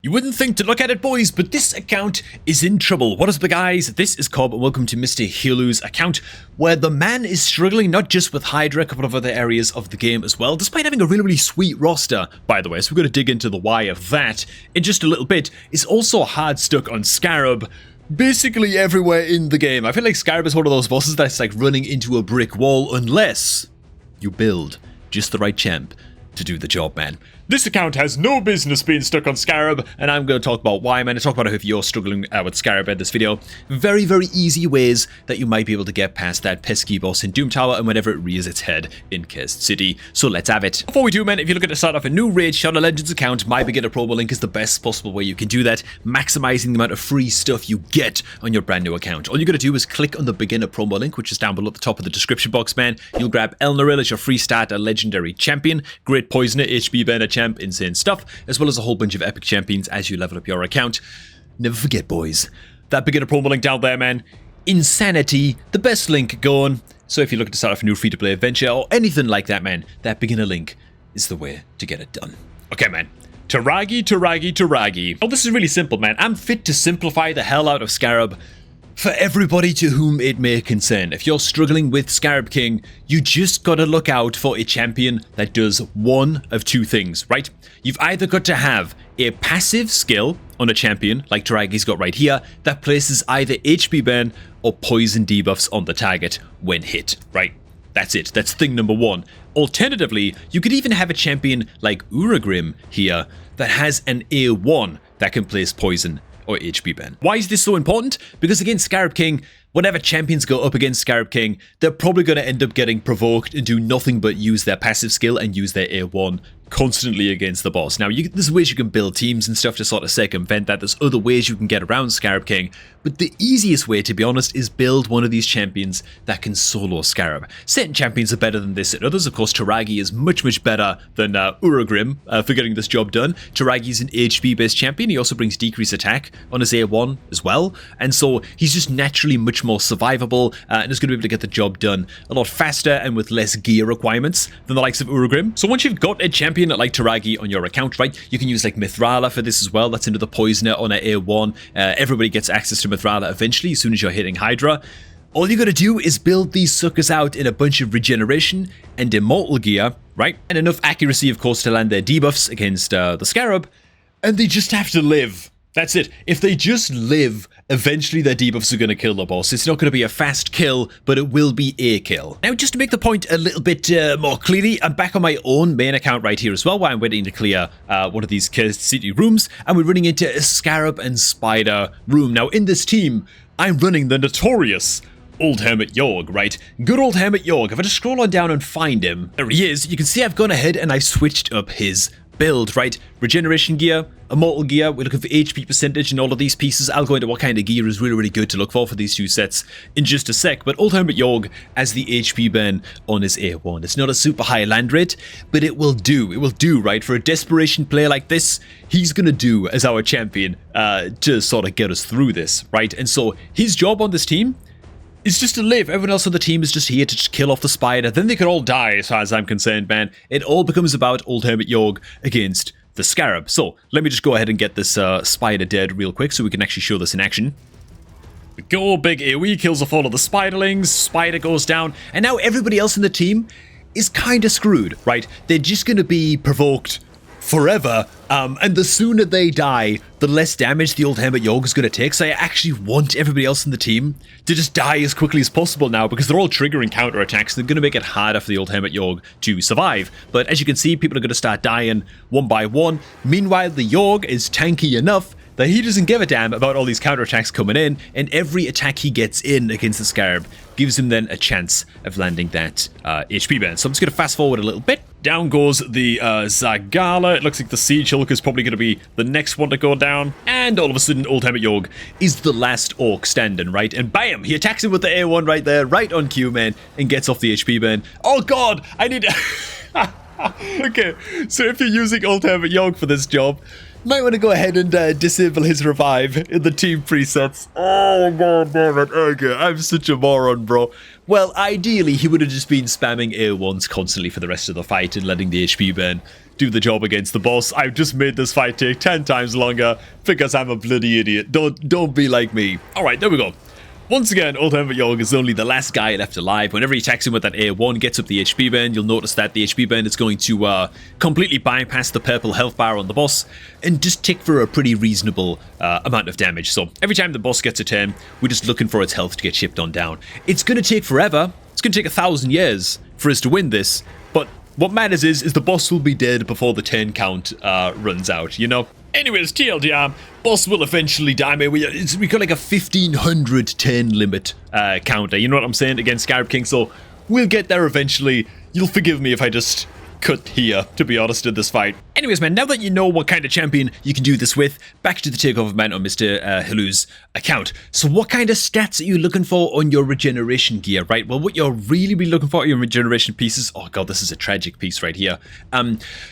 You wouldn't think to look at it, boys, but this account is in trouble. What is up, guys? This is Cobb, and welcome to Mr. Hilu's account, where the man is struggling not just with Hydra, a couple of other areas of the game as well, despite having a really sweet roster, by the way, so we're going to dig into the why of that in just a little bit. It's also hard stuck on Scarab, basically everywhere in the game. I feel like Scarab is one of those bosses that's like running into a brick wall unless you build just the right champ to do the job, man. This account has no business being stuck on Scarab, and I'm going to talk about why, man. I talk about if you're struggling with Scarab in this video. Very easy ways that you might be able to get past that pesky boss in Doom Tower and whenever it rears its head in Cursed City. So let's have it. Before we do, man, if you're looking to start off a new Raid Shadow Legends account, my beginner promo link is the best possible way you can do that, maximizing the amount of free stuff you get on your brand new account. All you got to do is click on the beginner promo link, which is down below at the top of the description box, man. You'll grab Elnaril as your free starter legendary champion, Great Poisoner, HP Burner champ, insane stuff, as well as a whole bunch of epic champions as you level up your account. Never forget, boys, that beginner promo link down there, man. Insanity, the best link going. So if you're looking to start off a new free-to-play adventure or anything like that, man, that beginner link is the way to get it done. Okay, man. Taragi. Oh, this is really simple, man. I'm fit to simplify the hell out of Scarab for everybody to whom it may concern. If you're struggling with Scarab King, you just gotta look out for a champion that does one of two things, right? You've either got to have a passive skill on a champion, like Taragi's got right here, that places either HP burn or poison debuffs on the target when hit, right? That's it. That's thing number one. Alternatively, you could even have a champion like Uragrim here that has an A1 that can place poison or HP ban. Why is this so important? Because against Scarab King, whenever champions go up against Scarab King, they're probably going to end up getting provoked and do nothing but use their passive skill and use their A1 constantly against the boss. Now, there's ways you can build teams and stuff to sort of circumvent that. There's other ways you can get around Scarab King, but the easiest way, to be honest, is build one of these champions that can solo Scarab. Certain champions are better than this and others. Of course, Taragi is much better than Uragrim for getting this job done. Taragi's an HP-based champion. He also brings decreased attack on his A1 as well, and so he's just naturally much more survivable and is going to be able to get the job done a lot faster and with less gear requirements than the likes of Uragrim. So once you've got a champion like Taragi on your account, right, you can use like Mithrala for this as well. That's another poisoner on an A1. Everybody gets access to Mithrala eventually as soon as you're hitting Hydra. All you gotta do is build these suckers out in a bunch of regeneration and immortal gear, right, and enough accuracy, of course, to land their debuffs against the Scarab, and they just have to live. That's it. If they just live, eventually their debuffs are going to kill the boss. It's not going to be a fast kill, but it will be a kill. Now, just to make the point a little bit more clearly, I'm back on my own main account right here as well, where I'm waiting to clear one of these Cursed City rooms, and we're running into a Scarab and Spider room. Now, in this team, I'm running the notorious Old Hermit Yorg, right? Good old Hermit Yorg. If I just scroll on down and find him, there he is. You can see I've gone ahead and I've switched up his build, right? Regeneration gear, immortal gear, we're looking for HP percentage and all of these pieces. I'll go into what kind of gear is really good to look for these two sets in just a sec, but Old Hermit Yorg as the HP burn on his A1. It's not a super high land rate, but it will do. It will do, right? For a desperation player like this, he's gonna do as our champion to sort of get us through this, right? And so his job on this team is just to live. Everyone else on the team is just here to just kill off the spider. Then they can all die as far as I'm concerned, man. It all becomes about Old Hermit Yorg against the Scarab. So let me just go ahead and get this spider dead real quick so we can actually show this in action. We go, big AoE kills off all of the spiderlings. Spider goes down. And now everybody else in the team is kind of screwed, right? They're just going to be provoked forever, and the sooner they die, the less damage the Old Hermit Yorg is going to take. So I actually want everybody else in the team to just die as quickly as possible now, because they're all triggering counterattacks. They're going to make it harder for the Old Hermit Yorg to survive. But as you can see, people are going to start dying one by one. Meanwhile, the Yorg is tanky enough that he doesn't give a damn about all these counterattacks coming in, and every attack he gets in against the Scarab gives him then a chance of landing that HP burn. So I'm just going to fast forward a little bit. Down goes the Zagala. It looks like the Siege Hulk is probably going to be the next one to go down. And all of a sudden, Old Hermit Yorg is the last orc standing, right? And bam! He attacks him with the A1 right there, right on cue, man, and gets off the HP burn. Oh god! I need... Okay, so if you're using Old Hermit Yorg for this job, might want to go ahead and disable his revive in the team presets. Oh, god damn it. Okay, I'm such a moron, bro. Well, ideally, he would have just been spamming A1s constantly for the rest of the fight and letting the HP burn do the job against the boss. I've just made this fight take 10 times longer because I'm a bloody idiot. Don't be like me. Alright, there we go. Once again, Old Hermit Yorg is only the last guy left alive. Whenever he attacks him with that A1, gets up the HP burn, you'll notice that the HP burn is going to completely bypass the purple health bar on the boss and just tick for a pretty reasonable amount of damage. So every time the boss gets a turn, we're just looking for its health to get chipped on down. It's going to take forever. It's going to take 1,000 years for us to win this, but what matters is the boss will be dead before the turn count runs out, you know? Anyways, TLDR, boss will eventually die. I mean, we got like a 1,500 turn limit counter, you know what I'm saying, against Scarab King, so we'll get there eventually. You'll forgive me if I just cut here, to be honest, in this fight. Anyways, man, now that you know what kind of champion you can do this with, back to the Takeover man on Mr. Hilu's account. So what kind of stats are you looking for on your regeneration gear, right? Well, what you're really looking for are your regeneration pieces. Oh god, this is a tragic piece right here.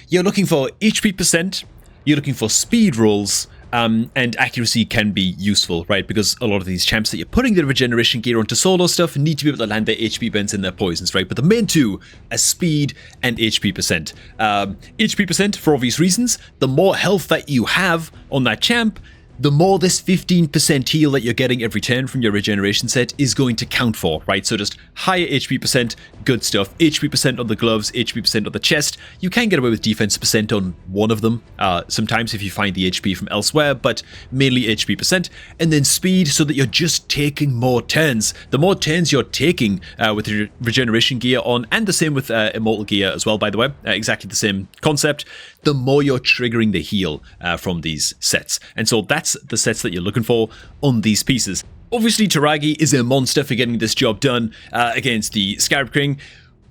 You're looking for HP percent, you're looking for speed rolls, and accuracy can be useful, right? Because a lot of these champs that you're putting their regeneration gear onto solo stuff need to be able to land their HP burns and their poisons, right? But the main two are speed and HP percent. HP percent, for obvious reasons, the more health that you have on that champ, the more this 15% heal that you're getting every turn from your regeneration set is going to count for, right? So just higher HP percent, good stuff. HP percent on the gloves, HP percent on the chest. You can get away with defense percent on one of them, sometimes if you find the HP from elsewhere, but mainly HP percent. And then speed, so that you're just taking more turns. The more turns you're taking with your regeneration gear on, and the same with immortal gear as well, by the way, exactly the same concept, the more you're triggering the heal from these sets. And so that's the sets that you're looking for on these pieces. Obviously, Taragi is a monster for getting this job done against the Scarab King.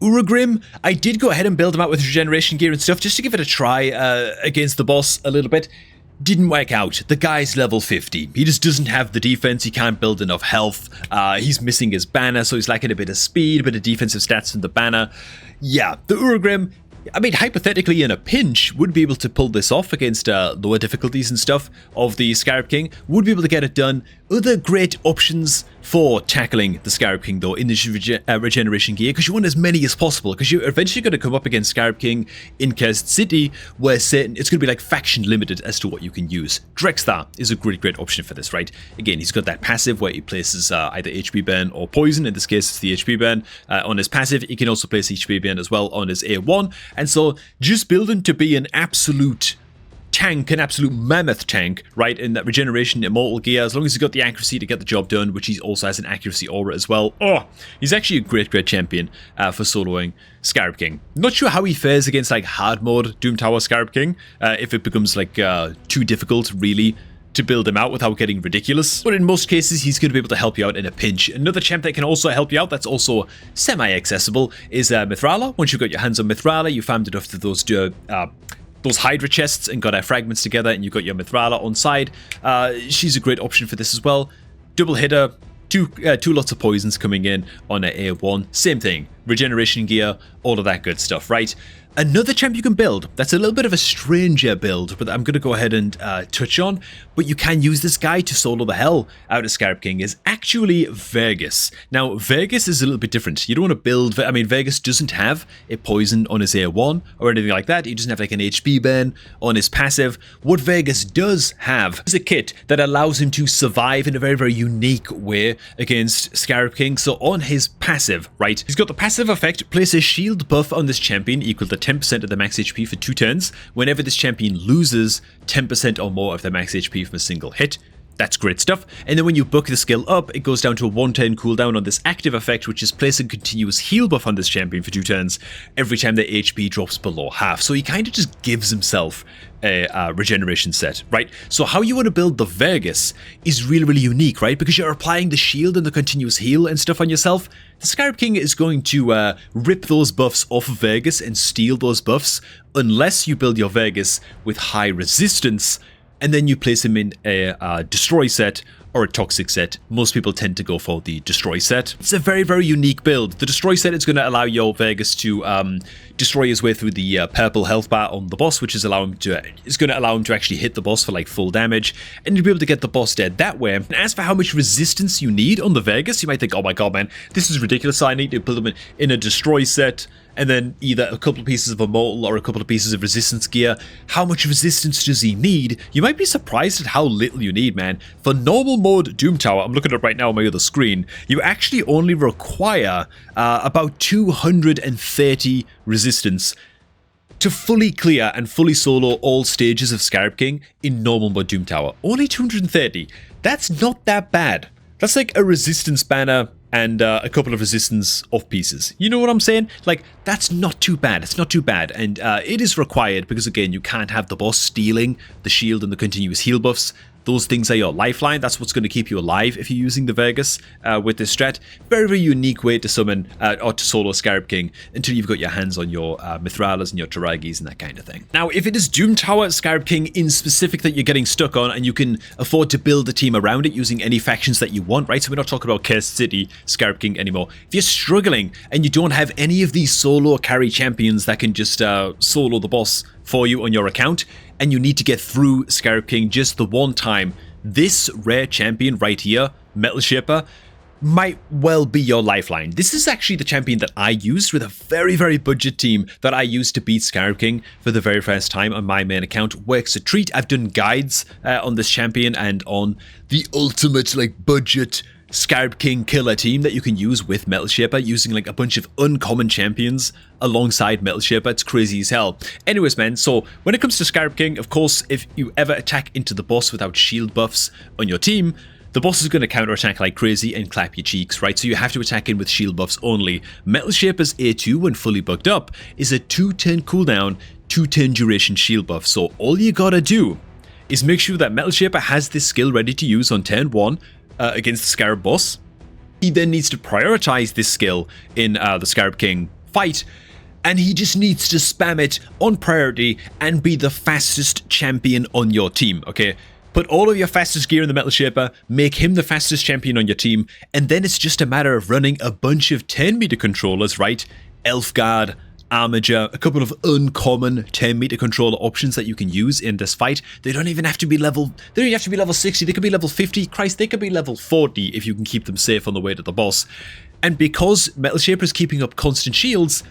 Uragrim, I did go ahead and build him out with regeneration gear and stuff just to give it a try against the boss a little bit. Didn't work out. The guy's level 50. He just doesn't have the defense. He can't build enough health. He's missing his banner, so he's lacking a bit of speed, a bit of defensive stats from the banner. Yeah, the Uragrim, I mean, hypothetically, in a pinch, would be able to pull this off against lower difficulties and stuff of the Scarab King, would be able to get it done. Other great options for tackling the Scarab King, though, in this regeneration gear, because you want as many as possible, because you're eventually going to come up against Scarab King in Cursed City, where it's going to be like faction limited as to what you can use. Drexthar is a great option for this, right? Again, he's got that passive where he places either HP burn or poison. In this case, it's the HP burn on his passive. He can also place HP burn as well on his A1, and so just build him to be an absolute tank, an absolute mammoth tank, right, in that regeneration immortal gear, as long as he's got the accuracy to get the job done, which he also has an accuracy aura as well. Oh, he's actually a great champion for soloing Scarab King. Not sure how he fares against like hard mode Doom Tower Scarab King, if it becomes like too difficult really to build him out without getting ridiculous, but in most cases he's going to be able to help you out in a pinch. Another champ that can also help you out that's also semi-accessible is Mithrala. Once you've got your hands on Mithrala, you farmed enough to those Hydra chests and got our fragments together, and you got your Mithrala on side. She's a great option for this as well. Double hitter, two lots of poisons coming in on a A1. Same thing, regeneration gear, all of that good stuff, right? Another champ you can build, that's a little bit of a stranger build, but I'm going to go ahead and touch on, but you can use this guy to solo the hell out of Scarab King, is actually Vegas. Now, Vegas is a little bit different. You don't want to build, I mean, Vegas doesn't have a poison on his A1 or anything like that. He doesn't have like an HP burn on his passive. What Vegas does have is a kit that allows him to survive in a very unique way against Scarab King. So on his passive, right, he's got the passive effect, place a shield buff on this champion equal to 10% of the max HP for 2 turns whenever this champion loses 10% or more of their max HP from a single hit. That's great stuff. And then when you book the skill up, it goes down to a 1-turn cooldown on this active effect, which is place a continuous heal buff on this champion for 2 turns every time their HP drops below half. So he kind of just gives himself a regeneration set, right? So how you want to build the Vegas is really unique, right? Because you're applying the shield and the continuous heal and stuff on yourself. The Scarab King is going to rip those buffs off of Vegas and steal those buffs unless you build your Vegas with high resistance, and then you place him in a destroy set or a toxic set. Most people tend to go for the destroy set. It's a very, very unique build. The destroy set is going to allow your Vegas to destroy his way through the purple health bar on the boss, which is going to allow him to actually hit the boss for like full damage, and you'll be able to get the boss dead that way. And as for how much resistance you need on the Vegas, you might think, oh my god, man, this is ridiculous. I need to put them in a destroy set, and then either a couple of pieces of immortal or a couple of pieces of resistance gear. How much resistance does he need? You might be surprised at how little you need, man. For normal mode Doom Tower, I'm looking at it right now on my other screen, you actually only require about 230 resistance to fully clear and fully solo all stages of Scarab King in normal mode Doom Tower. Only 230. That's not that bad. That's like a resistance banner and a couple of resistance off pieces. You know what I'm saying? Like, that's not too bad. It's not too bad. And it is required because, again, you can't have the boss stealing the shield and the continuous heal buffs. Those things are your lifeline. That's what's going to keep you alive if you're using the Vegas with this strat. Very, very unique way to summon or to solo Scarab King until you've got your hands on your Mithralas and your Taragis and that kind of thing. Now, if it is Doom Tower Scarab King in specific that you're getting stuck on and you can afford to build a team around it using any factions that you want, right? So we're not talking about Cursed City Scarab King anymore. If you're struggling and you don't have any of these solo carry champions that can just solo the boss for you on your account, and you need to get through Scarab King just the one time, this rare champion right here, Metal Shaper, might well be your lifeline. This is actually the champion that I used with a very, very budget team that I used to beat Scarab King for the very first time on my main account. Works a treat. I've done guides on this champion and on the ultimate like budget Scarab King killer team that you can use with Metal Shaper, using like a bunch of uncommon champions alongside Metal Shaper. It's crazy as hell. Anyways, man, so when it comes to Scarab King, of course, if you ever attack into the boss without shield buffs on your team, the boss is going to counterattack like crazy and clap your cheeks, right? So you have to attack in with shield buffs only. Metal Shaper's A2, when fully bugged up, is a 2-turn cooldown, 2-turn duration shield buff. So all you gotta do is make sure that Metal Shaper has this skill ready to use on turn 1 against the Scarab boss. He then needs to prioritize this skill in the Scarab King fight, and he just needs to spam it on priority and be the fastest champion on your team, okay? Put all of your fastest gear in the Metal Shaper, make him the fastest champion on your team, and then it's just a matter of running a bunch of 10-meter controllers, right? Elfguard, Armiger, a couple of uncommon 10-meter controller options that you can use in this fight. They don't even have to be level 60, they could be level 50, Christ, they could be level 40 if you can keep them safe on the way to the boss. And because Metal Shaper is keeping up constant shields,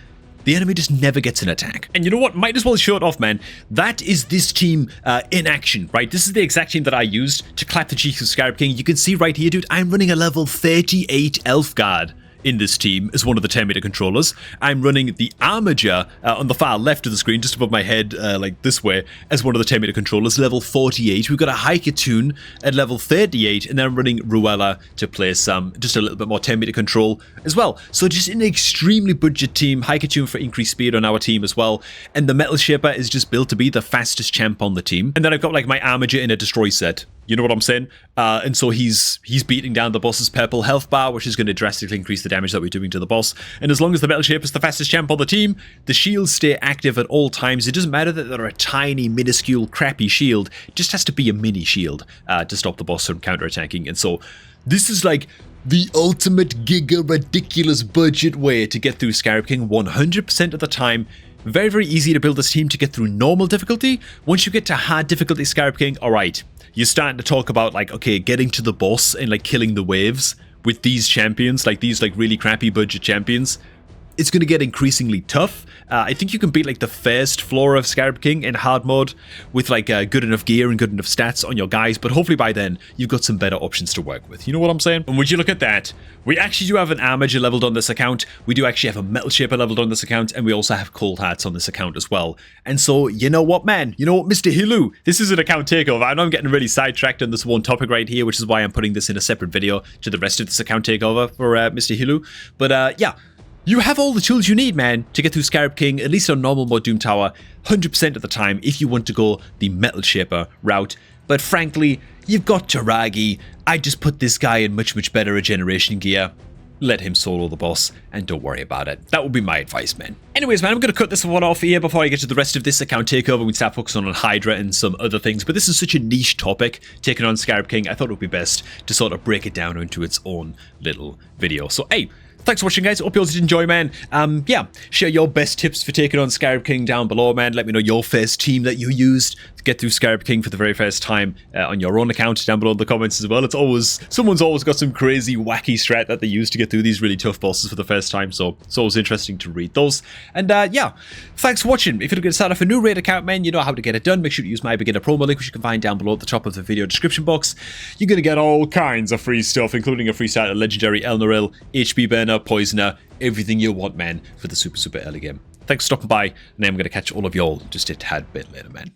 the enemy just never gets an attack. And you know what? Might as well show it off, man. That is this team in action, right? This is the exact team that I used to clap the cheeks of Scarab King. You can see right here, dude, I'm running a level 38 Elfguard in this team as one of the 10-meter controllers. I'm running the Armiger on the far left of the screen, just above my head, like this way, as one of the 10-meter controllers, level 48. We've got a Haikatoon at level 38, and then I'm running Ruella to play some, just a little bit more 10-meter control as well. So just an extremely budget team. Haikatoon for increased speed on our team as well. And the Metal Shaper is just built to be the fastest champ on the team. And then I've got like my Armiger in a destroy set. You know what I'm saying? And so he's beating down the boss's purple health bar, which is going to drastically increase the damage that we're doing to the boss. And as long as the Metal Shaper is the fastest champ on the team, the shields stay active at all times. It doesn't matter that they're a tiny, minuscule, crappy shield. It just has to be a mini shield to stop the boss from counterattacking. And so this is like the ultimate giga ridiculous budget way to get through Scarab King 100% of the time. Very, very easy to build this team to get through normal difficulty. Once you get to hard difficulty Scarab King, alright, you're starting to talk about like, okay, getting to the boss and like killing the waves with these champions, like these like really crappy budget champions. It's going to get increasingly tough. I think you can beat like the first floor of Scarab King in hard mode with like good enough gear and good enough stats on your guys, but hopefully by then you've got some better options to work with. You know what I'm saying? And would you look at that? We actually do have an Armiger leveled on this account. We do actually have a Metal Shaper leveled on this account, and we also have Cold Hearts on this account as well. And so, you know what, man? You know what, Mr. Hilu? This is an account takeover. I know I'm getting really sidetracked on this one topic right here, which is why I'm putting this in a separate video to the rest of this account takeover for Mr. Hilu. But yeah. You have all the tools you need, man, to get through Scarab King, at least on normal mode Doom Tower, 100% of the time if you want to go the Metal Shaper route. But frankly, you've got Taragi. I just put this guy in much, much better regeneration gear. let him solo the boss and don't worry about it. That would be my advice, man. Anyways, man, I'm going to cut this one off here before I get to the rest of this account takeover. We start focusing on Hydra and some other things, but this is such a niche topic, taking on Scarab King. I thought it would be best to sort of break it down into its own little video. So, hey, thanks for watching, guys. Hope you all did enjoy, man. Yeah, share your best tips for taking on Scarab King down below, man. Let me know your first team that you used to get through Scarab King for the very first time on your own account down below in the comments as well. It's always, someone's always got some crazy, wacky strat that they use to get through these really tough bosses for the first time, so it's always interesting to read those. And yeah, thanks for watching. If you're going to start off a new raid account, man, you know how to get it done. Make sure to use my beginner promo link, which you can find down below at the top of the video description box. You're going to get all kinds of free stuff, including a free start at Legendary Elnoril, HP Burner, Poisoner, everything you want, man, for the super early game. Thanks for stopping by, and I'm going to catch all of y'all just a tad bit later, man.